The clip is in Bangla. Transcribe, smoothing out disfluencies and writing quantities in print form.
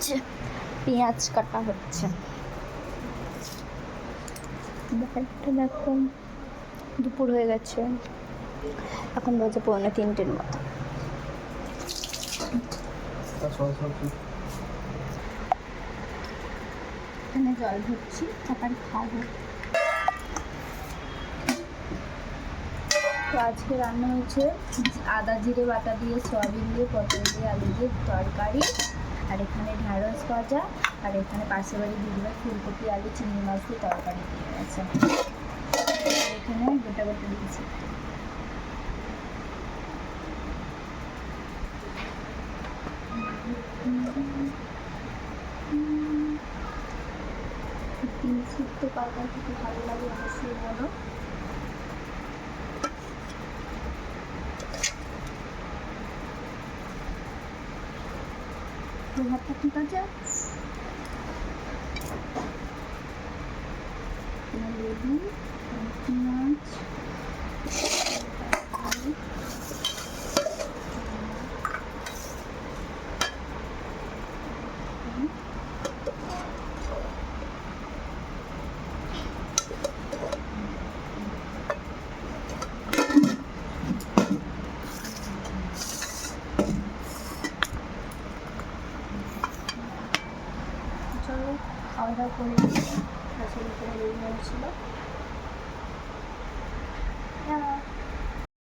হচ্ছে, পেঁয়াজ কাটা হচ্ছে। ব্যাপারটা দেখো, দুপুর হয়ে গেছে, এখন বাজে 2:45 মতো। এখানে জল ভরছি, তারপর খাবো। তো আজকে রান্না হয়েছে আদা জিরে বাটা দিয়ে, সয়াবিন দিয়ে, পটল দিয়ে, আলু দিয়ে তরকারি, আর এখানে ঢ্যাঁড়স ভাজা, আর এখানে পাশের বাড়ি দিদিভাই ফুলকপি আলু চিংড়ি মাছ দিয়ে তরকারি দিয়ে গেছে। এখানে গোটা গোটা দিয়েছি। তিল সিদ্ধ পাতা খেতে ভালো লাগে অবশ্যই বলো। ভাতটা ঠিক আছে? লেবু, মাছ, চলো খাওয়া দাওয়া করে আসলে করে রেডি হয়েছিল।